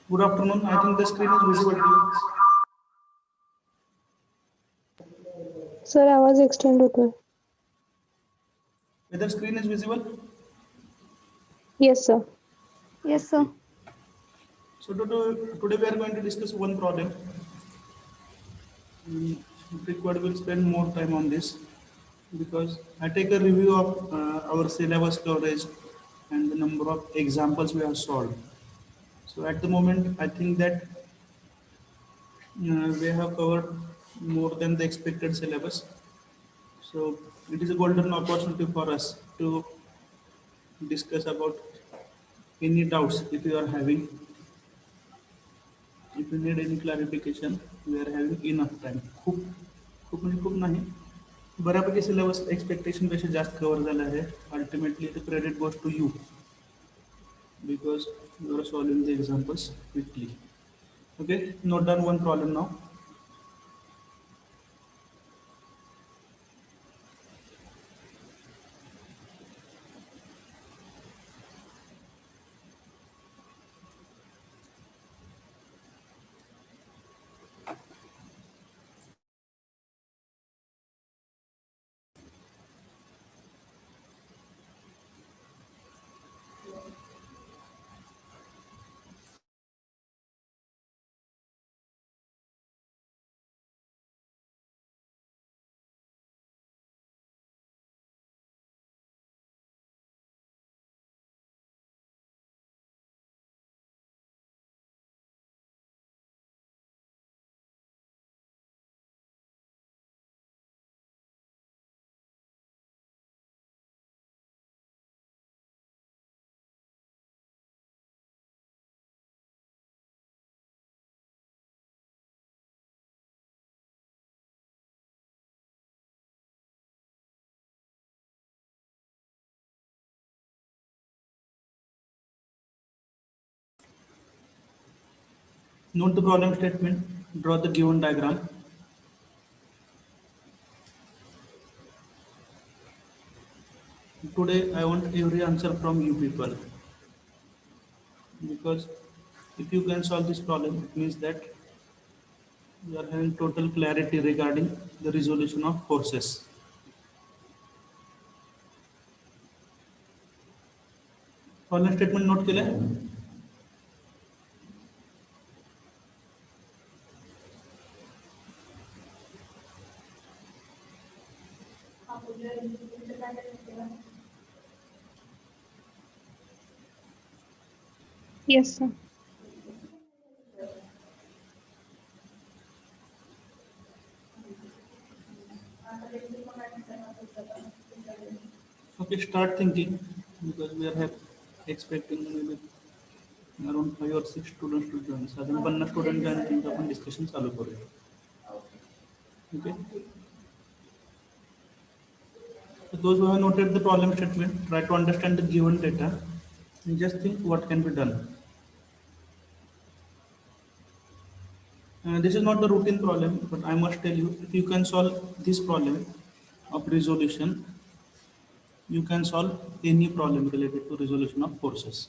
Good afternoon. I think the screen is visible to you. Sir आवाज extend होता है. Whether screen is visible? Yes sir. Yes, sir. Okay. So today we are going to discuss one problem. If required, we'll spend more time on this because I take a review of our syllabus coverage and the number of examples we have solved. So at the moment, I think that we have covered more than the expected syllabus. So it is a golden opportunity for us to discuss about any doubts if you are having. If you need any clarification, we are having enough time. खूप म्हणजे खूप नाही बऱ्यापैकी syllabus expectation पेक्षा जास्त cover झालं आहे ultimately the credit goes to you because you are solving the examples quickly okay note down one problem now note the problem statement draw the given diagram today I want every answer from you people because if you can solve this problem it means that you are having total clarity regarding the resolution of forces. Problem statement note केलं Yes sir. Okay, start thinking because we are expecting maybe around 5 or 6 students to join. साधारण 50 student join करून आपण discussion चालू करूया. Okay. So those who have noted the problem statement, try to understand the given data and just think what can be done. This is not the routine problem, but I must tell you, if you can solve this problem of resolution, you can solve any problem related to resolution of forces.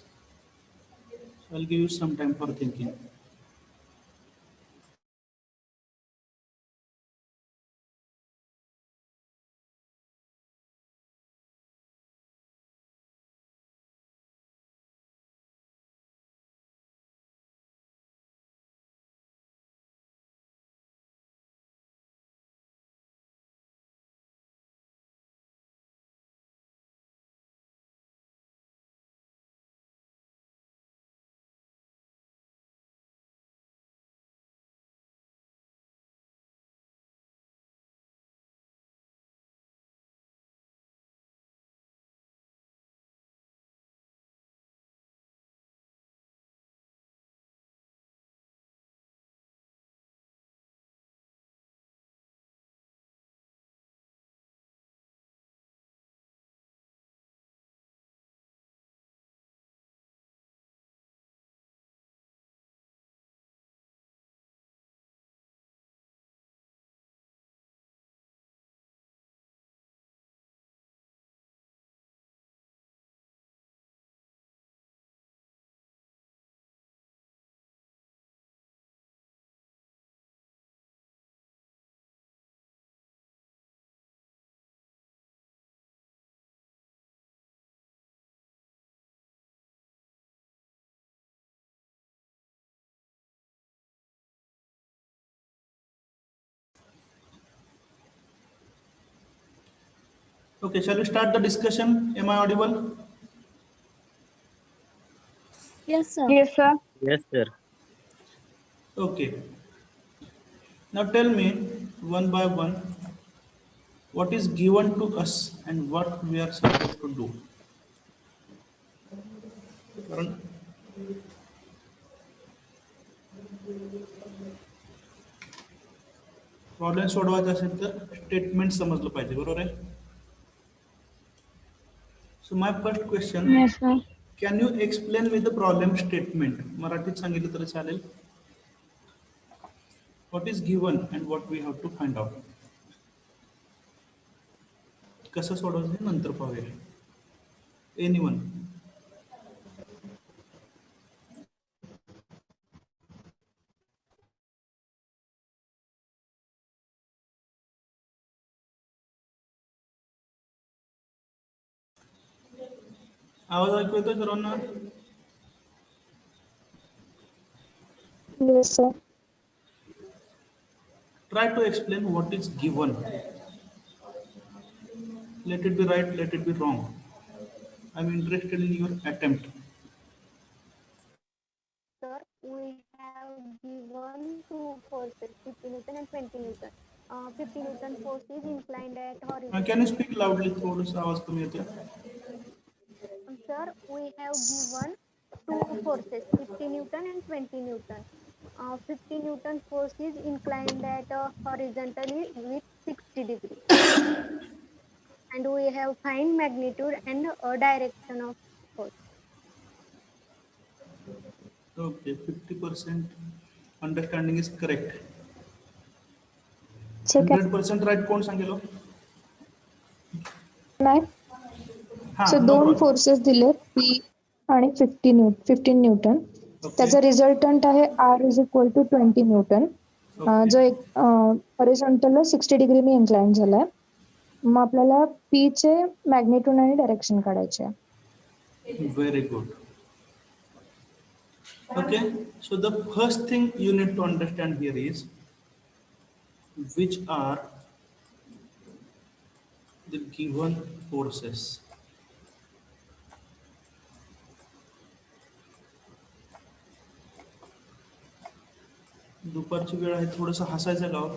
So I'll give you some time for thinking. Okay, shall we start the discussion? Am I audible? Yes, sir. Yes, sir. Yes, sir. Okay. Now tell me one by one what is given to us and what we are supposed to do. कारण problem सोडवायचा असेल तर statement समजलं पाहिजे, बरोबर आहे? So my first question, Yes, sir. Can you explain with the problem statement? मराठीत सांगितलं तरी चालेल. What is given and what we have to find out. कसं सोडवायचं हे नंतर पाहूया. एनीवन? आवाज ऐकू येतोय सर्वांना? Yes, sir. Try to explain what is given. Let it be right, let it be wrong. I'm interested in your attempt. Sir, we have given two forces, 50 Newton and 20 Newton. 50 Newton force is inclined at horizontal. Can you speak loudly? थोडंसं आवाज कमी येतोय. Sir, we have given two forces, 50 Newton and 20 Newton. 50 Newton force is inclined at horizontally with 60 degrees. And we have find magnitude and direction of force. Okay, 50% understanding is correct. Check 100% right कोण सांगेल? नाही. हां, so no दोन problem. Forces दिले P आणि 15 newton. त्याचा resultant आहे R is equal to 20 newton. Okay. जो एक हॉरिझॉन्टल 60 डिग्रीने इन्क्लाइन झालाय. मग आपल्याला पी चे मॅग्निट्यूड आणि डायरेक्शन काढायचे आहे. Very good. Okay, so the first thing you need to understand here is which are the given forces. दुपारची वेळ आहे, थोडंसं हसायचं गाव.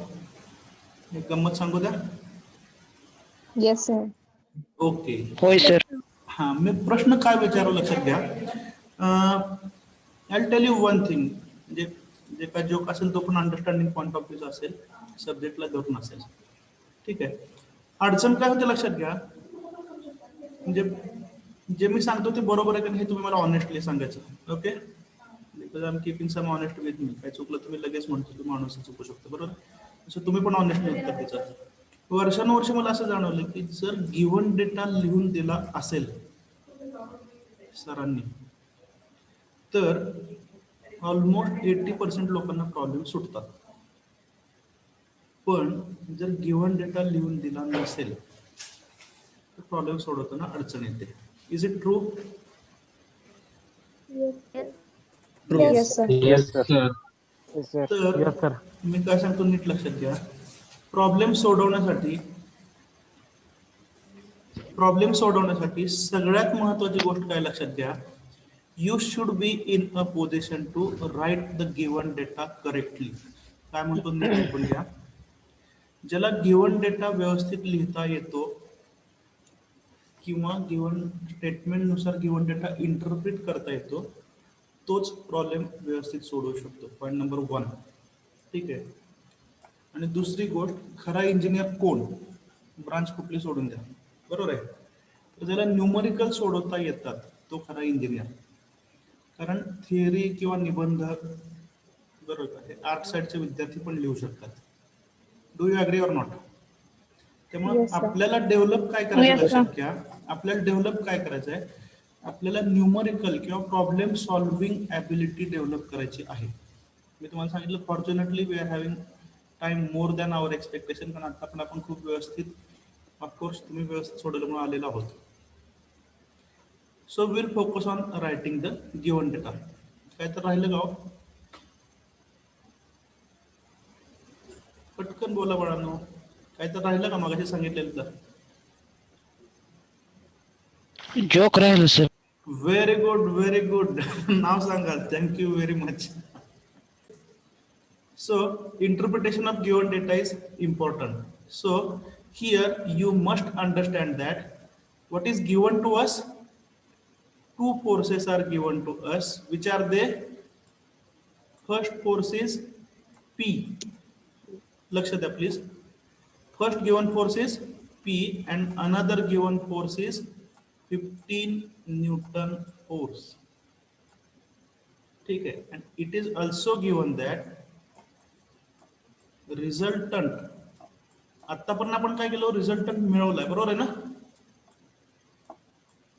एक गंमत सांगू द्या. Yes sir. ओके. होय सर. हां, मी प्रश्न काय विचारू लक्षात घ्या. I tell you one thing, म्हणजे जे काय जोक असेल तो पण अंडरस्टँडिंग पॉईंट ऑफ व्ह्यू असेल, सब्जेक्टला धरून असेल. ठीक आहे. अडचण काय होते लक्षात घ्या, म्हणजे जे मी सांगतो ते बरोबर आहे का नाही हे तुम्ही मला ऑनेस्टली सांगायचं. Okay, because I am keeping some honest with me. काय चुकलं तुम्ही लगेच म्हणतो की माणूस चुकू शकतो, बरोबर. तसं तुम्ही पण ऑनेस्टली उत्तर द्यायचं. वर्षानुवर्ष मला असं जाणवलं की जर गिव्हन डेटा लिहून दिला असेल सरांनी तर ऑलमोस्ट 80% लोकांना प्रॉब्लेम सुटतात. पण जर गिव्हन डेटा लिहून दिला नसेल तर प्रॉब्लेम सोडवताना अडचण येते. Is it true? Yes sir. Yes, sir. तर मी काय सांगतो नीट लक्षात घ्या. प्रॉब्लेम सोडवण्यासाठी सगळ्यात महत्वाची गोष्ट काय लक्षात घ्या, you should be in a position to write the given data correctly. काय म्हणतो नीट ऐकून घ्या. ज्याला गिव्हन डेटा व्यवस्थित लिहिता येतो किंवा गिव्हन स्टेटमेंट नुसार गिव्हन डेटा इंटरप्रिट करता येतो तोच प्रॉब्लेम व्यवस्थित सोडवू शकतो. Point number 1. ठीक आहे. आणि दुसरी गोष्ट, खरा इंजिनियर कोण? ब्रांच कुठली सोडून द्या, बरोबर आहे. तर ज्याला न्यूमरिकल सोडवता येतात तो खरा इंजिनियर. कारण थिअरी किंवा निबंध, बरोबर आहे, आर्ट साईडचे विद्यार्थी पण लिहू शकतात. Do you agree or not? त्यामुळे Yes, sir. आपल्याला डेव्हलप काय करायचं Yes, sir. लक्षात घ्या. आपल्याला डेव्हलप काय करायचं आहे, आपल्याला न्यूमरिकल किंवा प्रॉब्लेम सॉल्व्हिंग ॲबिलिटी डेव्हलप करायची आहे. मी तुम्हाला सांगितलं fortunately we are having time more than our expectation. कारण आता पण आपण खूप व्यवस्थित, ऑफकोर्स तुम्ही व्यवस्थित सोडवल्यामुळे आलेला आहोत. So will focus on writing the given data. काय तर राहिलं गाव? पटकन बोला बाळांनो. काय तर राहिलं का मगाशी सांगितलेलं तर? जोक राहिलो sir. Very good, very good. नाव सांगा. Thank you very much. So interpretation of given data is important. So here you must understand that what is given to us, two forces are given to us. Which are they? First force is P. लक्ष द्या please. First given force is P and another given force is 15 Newton force. ठीक है. And it is also given that resultant, आतापर्यंत आपण काय केलं, resultant मिळवलाय, बरोबर आहे ना.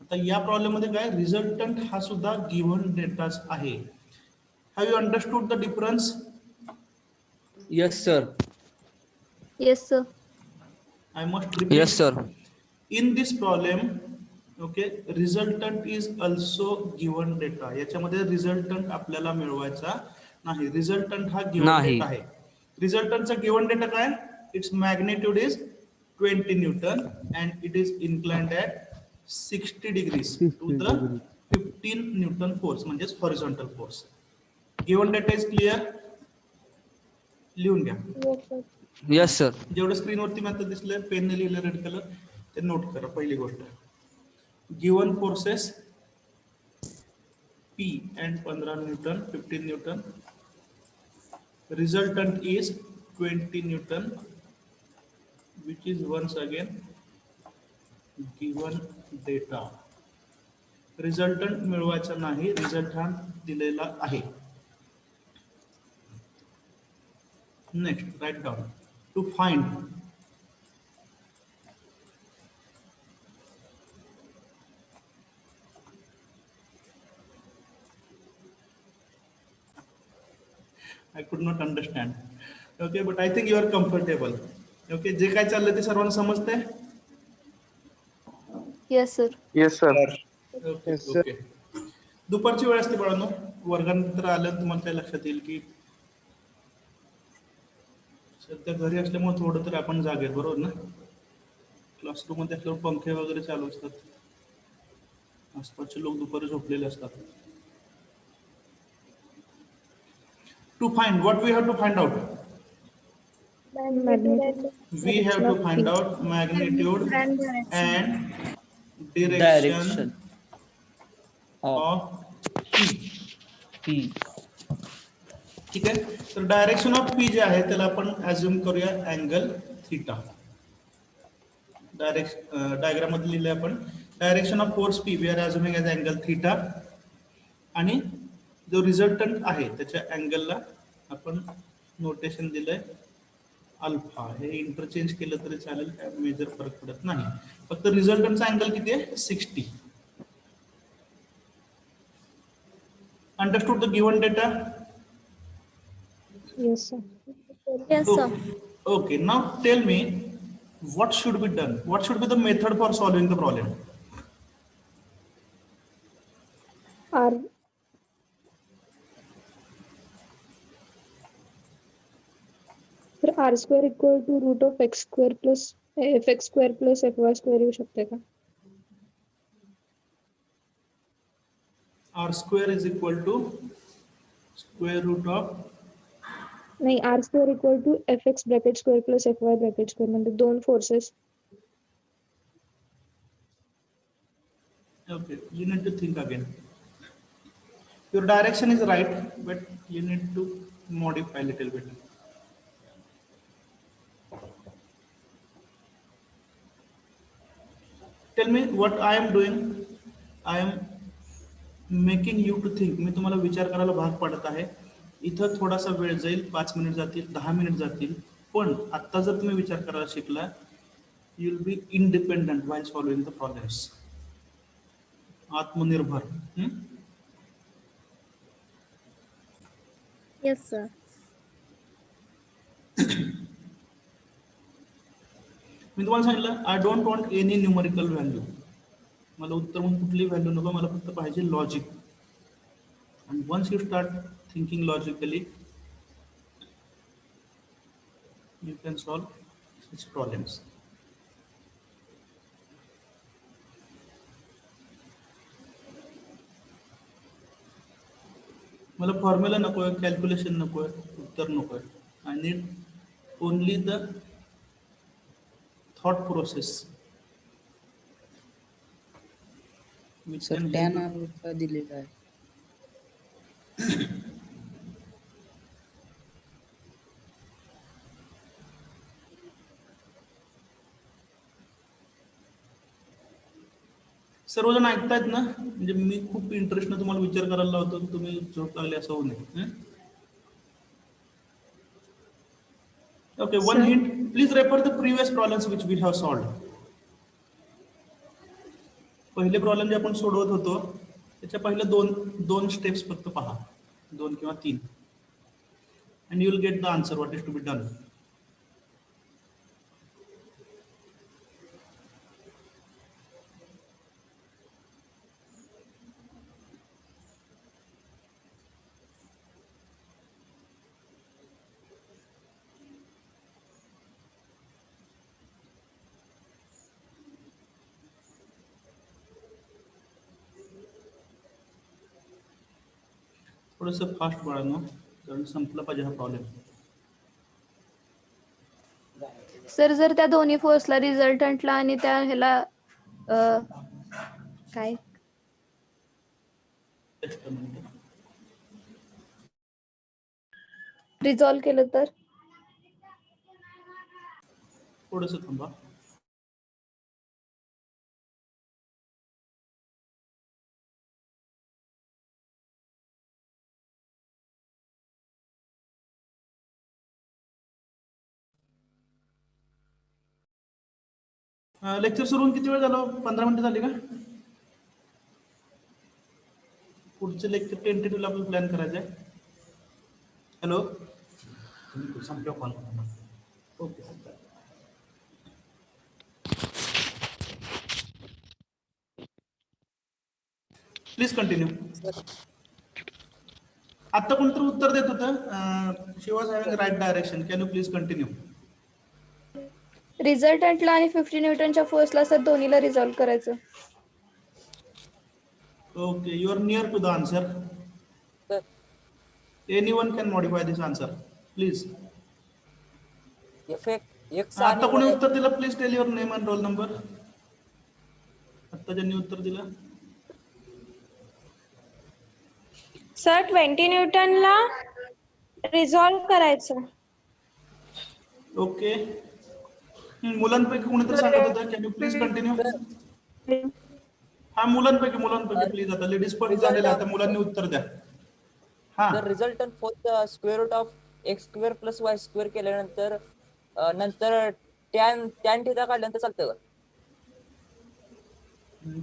आता या प्रॉब्लेम मध्ये काय, रिझल्टंट हा सुद्धा गिव्हन डेटाच आहे. Have you understood the difference? Yes, sir. Yes, sir. I must Yes, repeat. sir. In this problem, okay, resultant is also given data. याच्यामध्ये रिझल्टंट आपल्याला मिळवायचा नाही. रिझल्टंट हा गिव्हन नाही. डेटा आहे. रिझल्टंटचा गिव्हन डेटा काय, it's magnitude is 20 newton and it is inclined at 60 degrees to the 15 newton force, म्हणजेच horizontal force. Given data is clear? लिहून घ्या. Yes, sir. जेवढं स्क्रीनवरती मात्र दिसलं, पेनने लिहिलं रेड कलर, ते नोट करा. पहिली गोष्ट, given forces P and 15 newton, 15 newton. Resultant is 20 newton, which is once again given data. Resultant मिळवायचा नाही, रिझल्ट हा दिलेला आहे. Next, write down. To find I could not understand. Okay, but I think you are comfortable. Okay, जे काय चाललंय ते सर्वांना समजतंय? Yes, sir. Yes, sir. Okay okay. दुपारची वेळ असते बाळांनो. वर्गानंतर आल्यानंतर तुम्हाला काय लक्षात येईल की सध्या घरी असल्यामुळे थोडं तरी आपण जागे, बरोबर ना. क्लासरूम मध्ये असल्यावर पंखे वगैरे चालू असतात, आसपासचे लोक दुपारी झोपलेले असतात. To find what we have to find out, we have to find out magnitude and direction Direction of of P. P. ठीक आहे. तर डायरेक्शन ऑफ P जे आहे त्याला आपण ऍझ्युम करूया अँगल थिटा. डायग्राम मध्ये लिहिले आपण, direction of force P we are assuming as angle theta, आणि जो रिझल्टंट आहे त्याच्या अँगलला आपण नोटेशन दिलंय अल्फा. हे इंटरचेंज केलं तरी चालेल, काय मेजर फरक पडत नाही. फक्त रिझल्टंटचा अँगल किती आहे, 60. Understood the given data? Yes, sir. Yes, sir. Okay, now tell me what should be done, what should be the method for solving the problem? R तर R square equal to root of x square plus fx square plus fy square येऊ शकते का? R square is equal to square root of, नाही, R square equal to fx bracket square plus fy bracket square, म्हणजे दोन forces. okay, you need to think again. Your direction is right, but you need to modify a little bit. Tell me what I am doing. I am making you to think. मी तुम्हाला विचार करायला भाग पडत आहे. इथं थोडासा वेळ जाईल, 5 मिनिट जातील, 10 मिनिट जातील, पण आता जर तुम्ही विचार करायला शिकला, you will be independent while solving the problems. आत्मनिर्भर. Yes, sir. मी तुम्हाला सांगितलं, I don't want any numerical value. मला उत्तर म्हणून कुठली व्हॅल्यू नको, मला फक्त पाहिजे logic. And once you start thinking logically, you can solve such problems. मला फॉर्म्युला नको आहे, कॅल्क्युलेशन नको आहे, उत्तर नको आहे. I need only the thought process which sir can then help. आरचा दिलेला आहे. सर्वजण ऐकतायत ना? म्हणजे मी खूप इंटरेस्टनं तुम्हाला विचार करायला लावतो, तुम्ही झोप लागले असं होऊ नये. Okay, one Sir. Hint, please refer the previous problems which we have solved. पहिले प्रॉब्लेम जे आपण सोडवत होतो त्याच्या पहिले दोन स्टेप्स फक्त पहा, 2 किंवा 3, and you will get the answer what is to be done. थोडंसं फास्ट बाळांनो, कारण संपला पाहिजे हा प्रॉब्लेम. सर जर त्या दोन्ही फोर्सला रिझल्टंटला आणि त्या ह्याला काय रिझॉल्व केलं तर थोडंसं थांबा. लेक्चर सुरू होऊन किती वेळ झाला? 15 मिनिटं झाली का? पुढचं लेक्चर टेंटेटिव्हला आपल्याला प्लॅन करायचं आहे. हॅलो, तुम्ही संपल्या कॉल. ओके. Please continue. आता कोणतरी उत्तर देत होतं, she was having right direction. Can you please continue? रिझल्टंटला आणि 50 न्यूटनच्या फोर्सला सर दोन्हीला रिझॉल्व करायचं. Okay, you are near to the answer. Sir. Anyone can modify this answer, please. X आता कोणी आणि उत्तर दिलं? Please tell your name and roll number. आता ज्यांनी उत्तर दिलं. सर 20 न्यूटनला रिझॉल्व करायचं. ओके, मुलांपैकी कोणीतरी सांगत होतं. Can you please continue? हा, मुलांपैकी प्लीज. आता लेडीज पण झालेला, आता मुलांनी उत्तर द्या. हा, जर resultant for square root of X square plus Y square केल्यानंतर नंतर टॅन थिटा काढल्यानंतर चालतं का?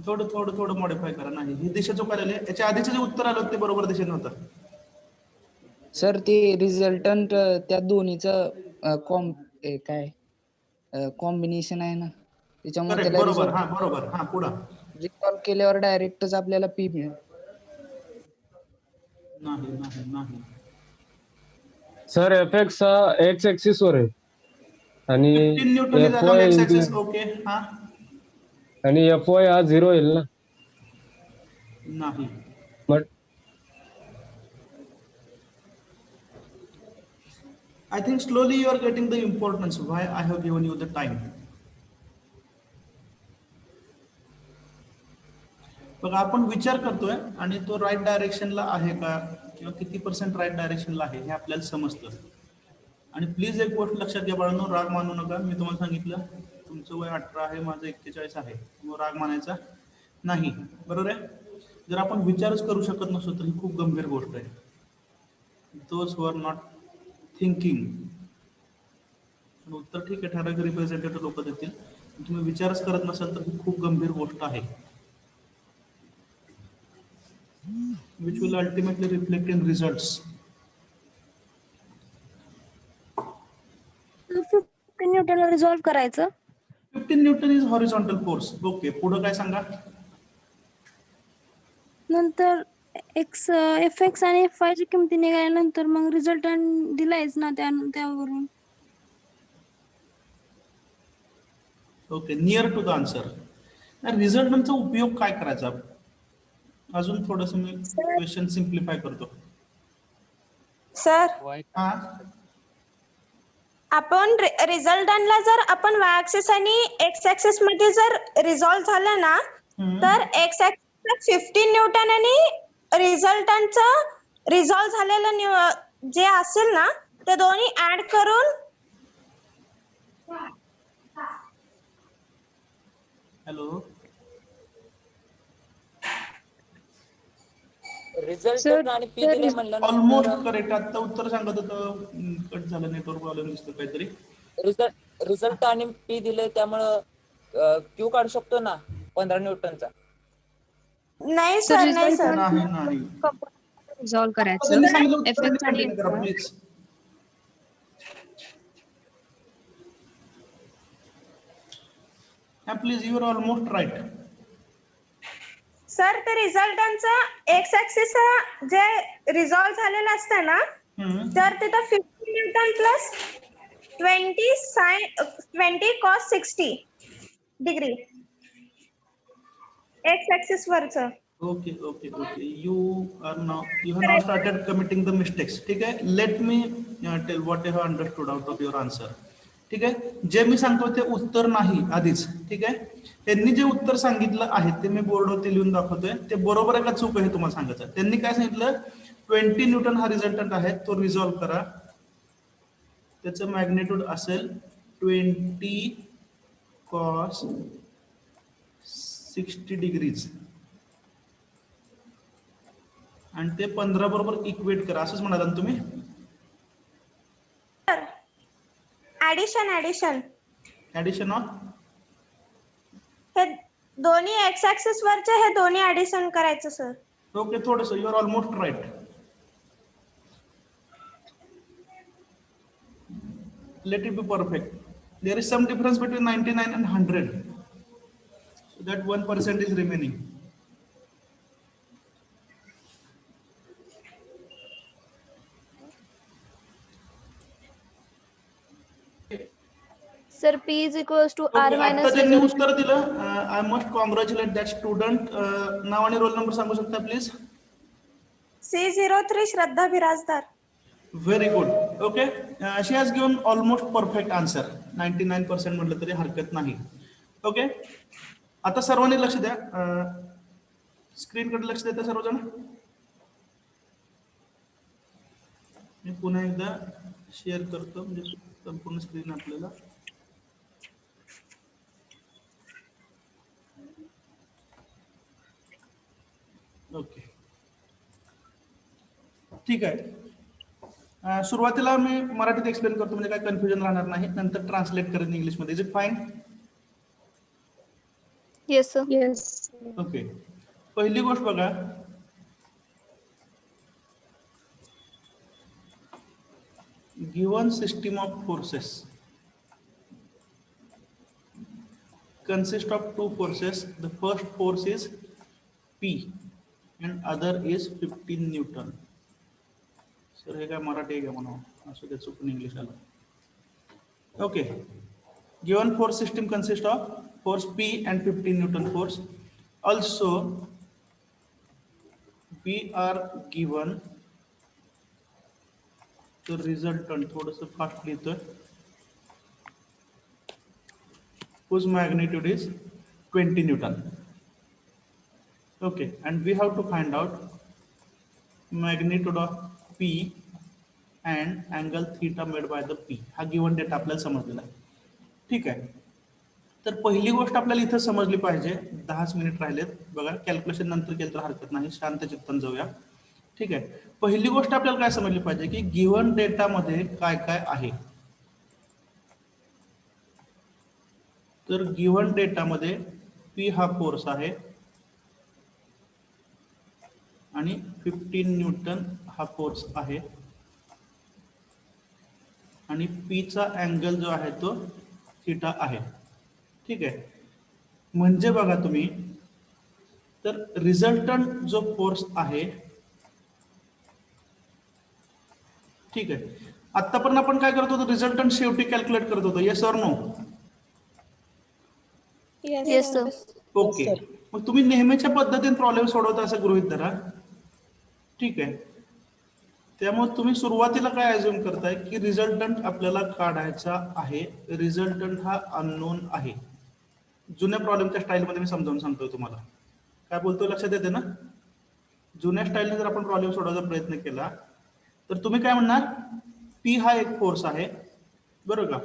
थोडं मॉडिफाय करा. नाही, ही दिशा चुकायला. याच्या आधीचे जे उत्तर आलं ते बरोबर दिशेने होतं. सर ते रिझल्टंट त्या दोन्हीचं काय कॉम्बिनेशन आहे ना, त्याच्यामुळे करेक्ट, त्याला बरोबर. हा, बरोबर. हा, पुढं. रिझॉल्व केल्यावर डायरेक्टच आपल्याला पी मिळेल. नाही. सर एफ हा एक्स ऍक्सिस वर आहे आणि 15 newton is F along Y x axis. Okay. हा, आणि एफ वाय हा 0 येईल ना? नाही. But I think slowly you are getting the importance why I have given you the time. बघा, आपण विचार करतोय आणि तो राईट डायरेक्शनला आहे का किंवा किती % राईट डायरेक्शनला आहे हे आपल्याला समजतं. आणि प्लीज एक गोष्ट लक्षात घ्या बाळांनो, राग मानू नका. मी तुम्हाला सांगितलं तुमचं वय 18 आहे, माझं 41 आहे, मग राग मानायचा नाही. बरोबर आहे? जर आपण विचारच करू शकत नसतो तर ही खूप गंभीर गोष्ट आहे. Those who are not thinking. उत्तर ठीक आहे, ठराविक रिप्रेझेंटेटिव्ह लोक देतील. तुम्ही विचारच करत नसाल तर ही खूप गंभीर गोष्ट आहे. which will ultimately reflect in results. 15 न्यूटनला रिझॉल्व करायचं. 15 newton is horizontal force. Okay, पुढे काय सांगा? नंतर एफ एक्स आणि एफ वाय ची किमती निघाल्यानंतर मग रिझल्टंट दिलायच ना त्यावरून. Okay, near to the answer. रिझल्टंटचा उपयोग काय करायचा? अजून थोडंसं मी क्वेश्चन सिम्प्लिफाय करतो. सर हा आपण रिझल्टंटला जर आपण वाय ऍक्सिस आणि एक्स ऍक्सिस मध्ये जर रिझॉल्व्ह झालं ना तर एक्स ऍक्सिस 15 न्यूटन आणि रिझल्टंटचं रिझॉल्व्ह झालेलं जे असेल ना ते दोन्ही ऍड करून हॅलो रिझल्ट आणि पी दिले म्हणलं ऑलमोस्ट करेक्ट. आता उत्तर सांगत होतं, कट झालं, नेटवर्क प्रॉब्लेम दिसतो काहीतरी. रिझल्ट आणि पी दिले त्यामुळं क्यू काढू शकतो ना 15 न्यूटनचा. नाही सर नाही सर नाही नाही रिझॉल्व करायचं त्यांनी सांगितलं उत्तर FX आणि कंटिन्यू करा please. Please you are almost right. Sir ते रिझल्टंटचं एक्स ऍक्सिस जे रिझॉल्व्ह झालेलं असतं ना तर तिथं 15 newton plus 20 cos 60 degree X axis वरचं. Okay okay okay. You have now started committing the mistakes. ठीक आहे. Let me tell what I have understood out of your answer. ठीक आहे. जे मी सांगतो ते उत्तर नाही आधीच. ठीक आहे. त्यांनी जे उत्तर सांगितलं आहे ते मी बोर्डवरती लिहून दाखवतोय. ते बरोबर आहे का चूक आहे तुम्हाला सांगायचं. त्यांनी काय सांगितलं, 20 न्यूटन हा रिझल्टंट आहे, तो रिझॉल्व्ह करा. त्याचं मॅग्निट्यूड असेल 20 cos 60 डिग्रीज आणि ते 15 बरोबर इक्वेट करा, असंच म्हणाला ना तुम्ही. ऍडिशन ऑफ हे दोन्ही एक्स ऍक्सिस वरचे हे दोन्ही ऍडिशन करायचं सर. ओके. थोडस you are almost right. Let it be perfect. There is some difference between 99 and 100. So that 1% is remaining. Sir, P is equals to R आता minus त्यांनी उत्तर दिलं. I must congratulate that student. नाव आणि roll number सांगू शकता please? C03 Shraddha Birajdar. Very good. Okay. She has given almost perfect answer. 99% म्हटलं तरी हरकत नाही. ओके. आता सर्वांनी लक्ष द्या. स्क्रीनकडे लक्ष देता सर्वजण. मी पुन्हा एकदा शेअर करतो म्हणजे संपूर्ण स्क्रीन आपल्याला. ओके. ठीक आहे. सुरुवातीला मी मराठीत एक्सप्लेन करतो म्हणजे काय कन्फ्युजन राहणार नाही. नंतर ट्रान्सलेट करेन इंग्लिशमध्ये. Is it fine? Yes, sir. Yes. Okay. पहिली गोष्ट बघा, given system of forces consist of two forces. The first force is P and other is 15 Newton. Sir हे काय मराठी आहे का म्हणा, असं ते चुकून इंग्लिश आलं. Okay. Given force system consists of force P and 15 Newton force. Also, we are given the resultant, थोडंसं फास्ट लिहितोय, whose magnitude is 20 Newton. Okay, and we have to find out magnitude of P and angle theta made by the P. हा given data आपल्याला समजलेला आहे. ठीक आहे. तर पहिली गोष्ट आपल्याला इथं समजली पाहिजे. 10 मिनिट राहिलेत बघा. कॅल्क्युलेशन नंतर केलं तर हरकत नाही. शांत चित्ताने जाऊया. ठीक आहे. पहिली गोष्ट आपल्याला काय समजली पाहिजे की गिवन डेटामध्ये काय काय आहे. तर गिवन डेटामध्ये P हा फोर्स आहे आणि 15 न्यूटन हा फोर्स आहे आणि P चा अँगल जो आहे तो थीटा आहे. ठीक आहे. म्हणजे बघा तुम्ही, तर रिझल्टंट जो फोर्स आहे, ठीक आहे, आतापर्यंत आपण काय करत होतो, रिझल्टंट शेवटी कॅल्क्युलेट करत होतो. Yes or no? Yes, sir. Okay. मग तुम्ही नेहमीच्या पद्धतीने प्रॉब्लेम सोडवता असं गृहीत धरा. ठीक आहे. त्यामुळे तुम्ही सुरुवातीला काय अज्युम करताय की रिझल्टंट आपल्याला काढायचा आहे. रिझल्टंट हा अननोन आहे. जुन्या प्रॉब्लेमच्या स्टाईलमध्ये मी समजावून सांगतोय तुम्हाला. काय बोलतोय लक्षात येते ना? जुन्या स्टाईलने जर आपण प्रॉब्लेम सोडवायचा प्रयत्न केला तर तुम्ही काय म्हणणार, पी हा एक फोर्स आहे, बरोबर का,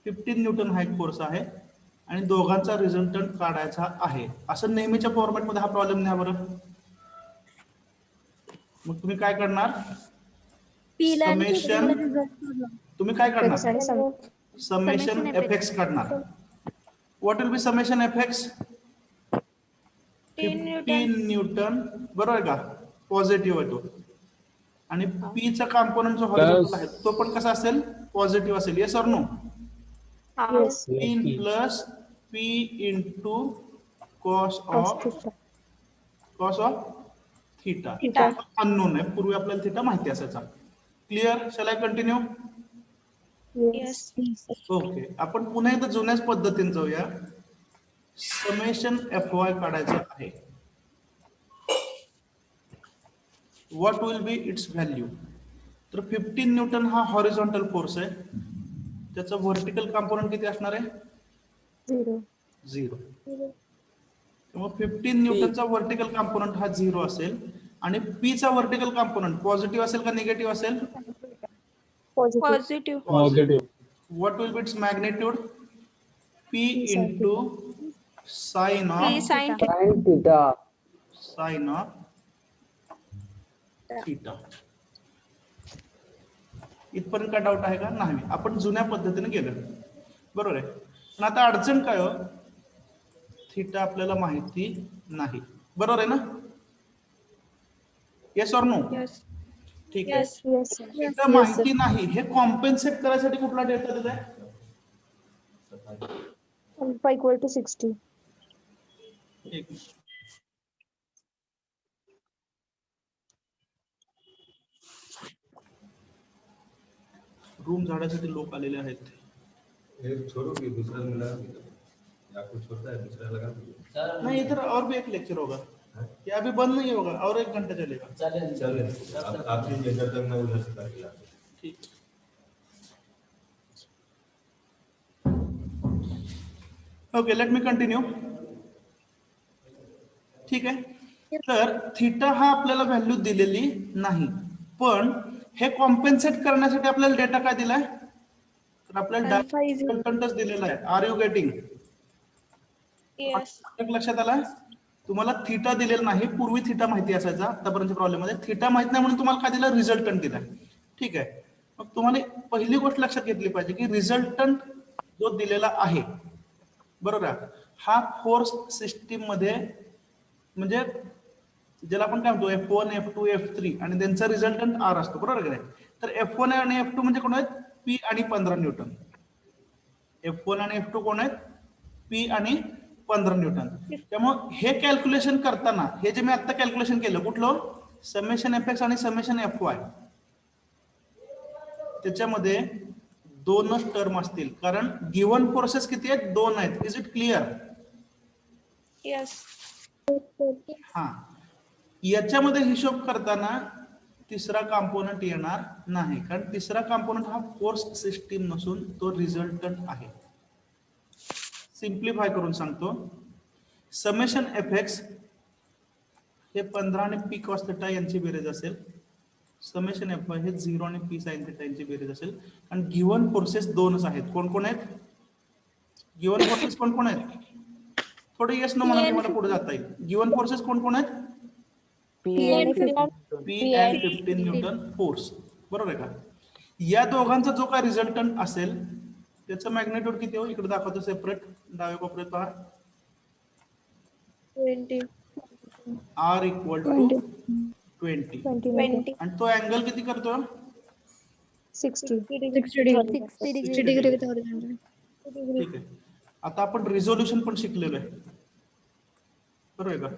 15 न्यूटन हा एक फोर्स आहे आणि दोघांचा रिझल्टंट काढायचा आहे. असं नेहमीच्या फॉर्मॅटमध्ये हा प्रॉब्लेम न्या बरं. मग तुम्ही काय करणार, समेशन, तुम्ही काय करणार, समेशन एफ एक्स काढणार. What will be summation F x? 15 Newton, बरोबर का, पॉझिटिव्ह आहे तो. आणि पी चा कॉम्पोनंट जो हॉरिझॉन्टल आहे तो पण कसा असेल, पॉझिटिव्ह असेल. Yes or no? 15 plus P into cos of theta. Unknown आहे, पूर्वी आपल्याला थीटा माहिती असायचा. Clear? Shall I continue? Okay, आपण पुन्हा एकदा जुन्याच पद्धतीने जाऊया. समेशन एफ वाय काढायचं आहे. What will be it's value? तर 15 न्यूटन हा हॉरिझॉन्टल फोर्स आहे, त्याचा व्हर्टिकल कॉम्पोनंट किती असणार आहे? 0. मग 15 न्यूटनचा व्हर्टिकल कॉम्पोनंट हा 0 असेल आणि पी चा व्हर्टिकल कॉम्पोनंट पॉझिटिव्ह असेल का निगेटिव्ह असेल? Positive. What will be it's magnitude? P into sine of theta. इथपर्यंत काय डाऊट आहे का? नाही. आपण जुन्या पद्धतीने गेलो, बरोबर आहे. पण आता अडचण काय हो, थीटा आपल्याला माहिती नाही, बरोबर आहे ना? Yes or no? ठीक आहे. थीटा माहिती नाही, हे कॉम्पेन्सेट करायसाठी कुठला डेटा दिलाय? Alpha equal to 60. एक रूम झाडासाठी लोक आलेले आहेत. नहीं, इधर और भी एक लेक्चर होगा, ये अभी बंद नहीं होगा, और 1 घंटा चलेगा. ठीक. Okay, let me continue. ठीक आहे. तर थीटा हा आपल्याला व्हॅल्यू दिलेली नाही, पण हे कॉम्पेन्सेट करण्यासाठी आपल्याला डेटा काय दिलाय? तर आपल्याला रिझल्टंटच दिलेला आहे. Are you getting? लक्षात आलं? तुम्हाला थीटा दिलेला नाही, पूर्वी थीटा माहिती असायचा, आतापर्यंत प्रॉब्लेम मध्ये थीटा माहित नाही म्हणून तुम्हाला काय दिलं? रिझल्टंट दिलाय. ठीक आहे. मग तुम्हाला पहिली गोष्ट लक्षात घेतली पाहिजे की रिझल्टंट जो दिलेला आहे, बरोबर, हा फोर्स सिस्टीम मध्ये, म्हणजे ज्याला आपण काय म्हणतो F1, F2, F3 आणि त्यांचा रिझल्टंट R असतो, बरोबर की नाही? तर F1 आणि F2 म्हणजे कोण आहेत? P आणि 15 न्यूटन. F1 आणि F2 कोण आहेत? P आणि 15 न्यूटन. त्यामुळे हे कॅल्क्युलेशन करताना, हे जे मी आता कॅल्क्युलेशन केलं, कुठलं? समेशन एफ एक्स आणि समेशन एफ वाय, त्याच्यामध्ये 2च टर्म असतील, कारण गिव्हन फोर्सेस किती आहेत? 2 आहेत. Is it clear? यस. हा, याच्यामध्ये हिशोब करताना तिसरा कॉम्पोनंट येणार नाही, कारण तिसरा कॉम्पोनंट हा फोर्स सिस्टीम नसून तो रिझल्टंट आहे. सिम्प्लिफाय करून सांगतो. समेशन एफ एक्स हे 15 आणि पी कॉस थिटा यांची बेरीज असेल. समेशन एफ वाय हे 0 आणि पी साइन थिटा यांची बेरीज असेल. आणि गिव्हन फोर्सेस 2च आहेत. कोण कोण आहेत? गिव्हन फोर्सेस कोण कोण आहेत? थोडं येस नो म्हणा, मला पुढे जाता येईल. गिव्हन फोर्सेस कोण कोण आहेत? पी अँड 15 न्यूटन फोर्स, बरोबर आहे का? या दोघांचा जो काय रिझल्टंट असेल त्याचं मॅग्निट्यूड किती हो? इकडे दाखवतो सेपरेट, डाव्या कोपऱ्यात पहा. 20. R equal to 20. आणि तो अँगल किती करतो? 60 डिग्री. ठीक आहे. आता आपण रिझोल्यूशन पण शिकलेलो आहे, बरोबर आहे का?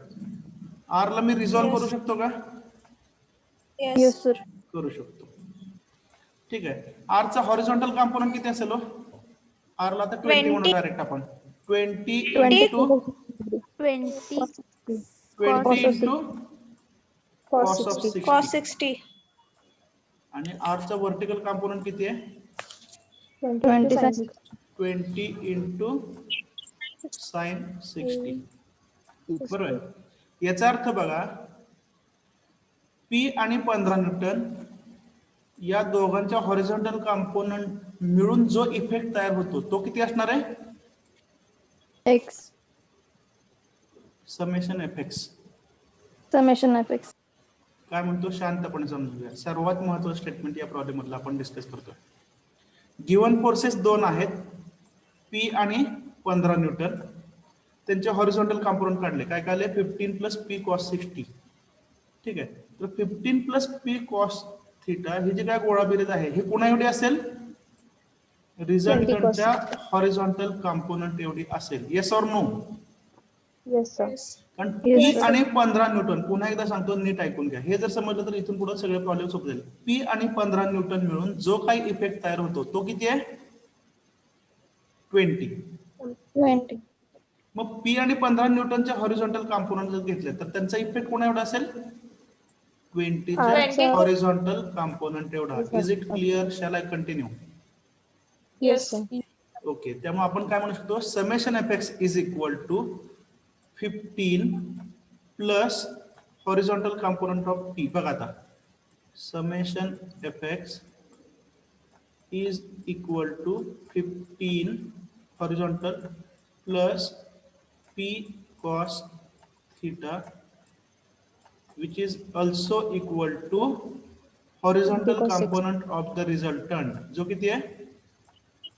R ला मी रिझॉल्व करू शकतो का? Yes sir. करू शकतो. ठीक आहे. R चा हॉरिझॉन्टल कॉम्पोनंट किती असेल हो? R ला आता 20 म्हणू डायरेक्ट आपण. 20 into 20 20 into cos of 60. cos 60. आणि आरचा व्हर्टिकल कॉम्पोनंट किती आहे 20 sin 60. 20 इंटू साइन 60 बरोबर आहे. याचा अर्थ बघा पी आणि 15 न्यूटन या दोघांच्या हॉरिझॉन्टल कॉम्पोनंट मिळून जो इफेक्ट तयार होतो तो किती असणार आहे x summation F x. Summation F x. काय म्हणतो शांतपणे समजूया. सर्वात महत्त्वाचं स्टेटमेंट या प्रॉब्लेम मधलं आपण डिस्कस करतोय. गिवन फोर्सेस दोन आहेत पी आणि 15 न्यूटन. त्यांचे हॉरिझॉन्टल कॉम्पोनंट काढले. काय काढले 15 प्लस पी कॉस 60. ठीक आहे. तर 15 प्लस पी कॉस थिटा ही जी काय गोळाबेरीज आहे हे पुन्हा एवढी असेल रिझल्टंटच्या हॉरिझॉन्टल कॉम्पोनंट एवढी असेल. Yes or no. Yes, sir. कारण पी आणि 15 न्यूटन पुन्हा एकदा सांगतो नीट ऐकून घ्या. हे जर समजलं तर इथून पुढे सगळे प्रॉब्लेम सोपे झाले. पी आणि 15 न्यूटन मिळून जो काही इफेक्ट तयार होतो तो किती आहे 20. 20. मग पी आणि 15 न्यूटनचे हॉरिझॉन्टल कॉम्पोनंट जर घेतले तर त्यांचा इफेक्ट कोणा एवढा असेल 20च्या हॉरिझॉन्टल कॉम्पोनंट एवढा. Is it clear? Shall I continue? Yes, sir. Okay. त्यामुळे आपण काय म्हणू शकतो summation F X is equal to 15 plus horizontal component of P. बघा आता summation F X is equal to 15 horizontal plus P cos theta which is also equal to horizontal Cos 60. component of the resultant जो किती आहे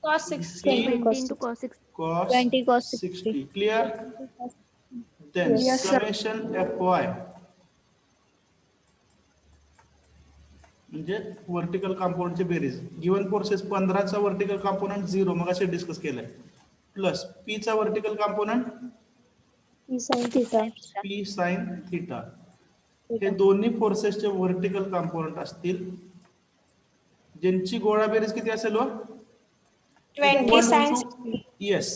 cos 60. 20 into cos 6. cos 20 cos 60. Clear? Then Yes, sir. summation fy म्हणजे vertical कॉम्पोनंटची बेरीज. Given forces 15 चा vertical component 0 मग असे discuss केलंय plus P चा vertical component P sin theta. P sine theta. हे दोन्ही फोर्सेसचे व्हर्टिकल कॉम्पोनंट असतील ज्यांची गोळा बेरीज किती असेल 20 sin 60. Yes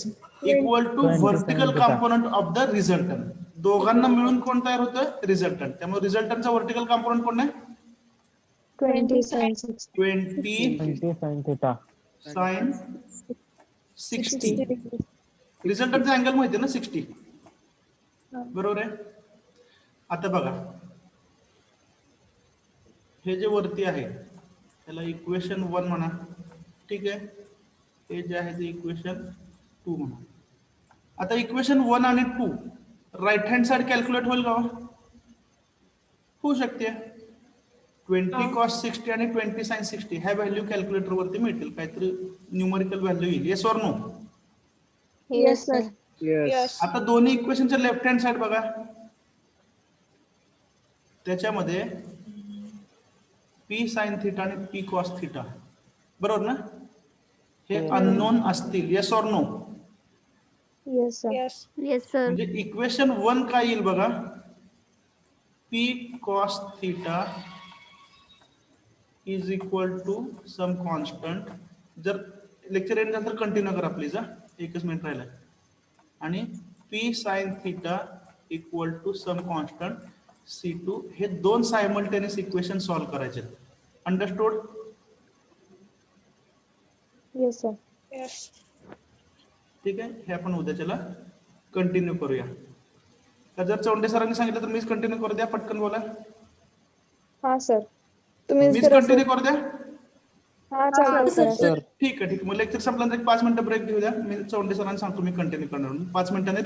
equal to vertical component of the resultant. दोघांना मिळून कोण तयार होतं रिझल्टंट. त्यामुळे रिझल्टंटचा व्हर्टिकल कॉम्पोनंट कोण आहे 20 sin 60. 20 sin theta. Sign 60. रिझल्टंटचा angle माहिती आहे ना 60 बरोबर आहे. आता बघा हे जे वरती आहे त्याला इक्वेशन 1 म्हणा. ठीक आहे. हे जे आहे ते इक्वेशन 2 म्हणा. आता इक्वेशन 1 आणि 2 राईट हँड साइड कॅल्क्युलेट होईल का होऊ शकते. 20 cos 60 आणि 20 sin 60 ह्या व्हॅल्यू कॅल्क्युलेटर वरती मिळतील. काहीतरी न्यूमरिकल व्हॅल्यू येईल. Yes or no? Yes, sir. Yes. आता दोन्ही इक्वेशनच्या लेफ्ट हँड साइड बघा त्याच्यामध्ये पी साइन थिटा आणि पी कॉस थिटा बरोबर ना हे अननोन असतील. Yes or no? Yes, sir. Yes. Yes, sir. म्हणजे इक्वेशन 1 काय येईल बघा P cos theta is equal to some constant. जर लेक्चर एंड झालं तर कंटिन्यू करा प्लीज. एकच मिनिट राहिला. आणि P sine theta equal to some constant C2 हे दोन सायमल्टेनियस इक्वेशन सॉल्व्ह करायचे. अंडरस्टूड? Yes, sir. Yes. ठीक आहे. हे आपण उद्याच्याला कंटिन्यू करूया. का जर चौंडे सरांनी सांगितलं तर मीच कंटिन्यू करू द्या. पटकन बोला. हा सर तुम्ही मीच कंटिन्यू करू द्या. हा चालेल सर. ठीक आहे. ठीक आहे. मग लेक्चर संपल्यानंतर 5 मिनिटं ब्रेक घेऊ द्या. मी चौंडे सरांना सांगतो मी कंटिन्यू करणार. 5 मिनिटांनी